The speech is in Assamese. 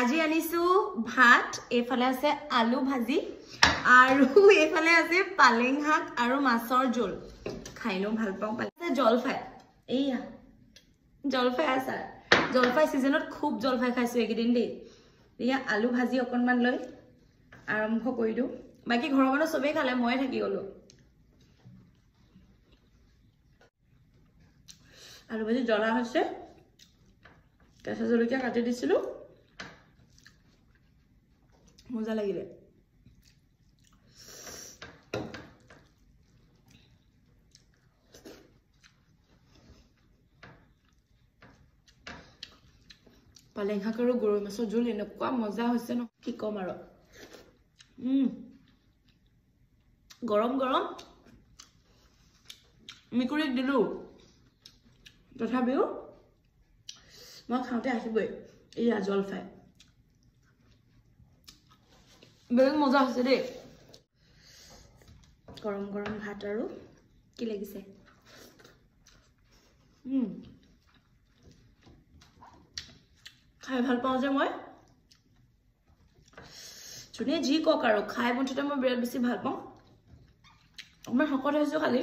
আজি আনিছো ভাত এফালে আছে আলু ভাজি আৰু এফালে আছে পালেং শাক আৰু মাছৰ জোল খাইনো ভাল পাওঁ পালে জলফাই এইয়া জলফাই আচাৰ জলফাই সিজনত খুব জলফাই খাইছো একদিন দেই এয়া আলু ভাজি অকনমান লৈ আৰম্ভ কৰি দিও বাকি ঘৰৰ মানুহ সবেই খালে মই থাকি গলো আলু ভাজি জ্বলা হৈছে কেঁচা জলকীয়া কাটি দিছিলো মজা লাগিলে পালেং শাক আৰু গৰৈ মাছৰ জোল এনেকুৱা মজা হৈছে ন কি কম আৰু গৰম গৰম মিকুৰীক দিলো তথাপিও মই খাওঁতে আহিবই এয়া জলফাই বেলেগ মজা হৈছে দেই গৰম গৰম ভাত আৰু কি লাগিছে খাই ভাল পাওঁ যে মই যোনে যি কক আৰু খাই বন্ধুতে মই বিৰাট বেছি ভাল পাওঁ মই শকত হৈছো খালি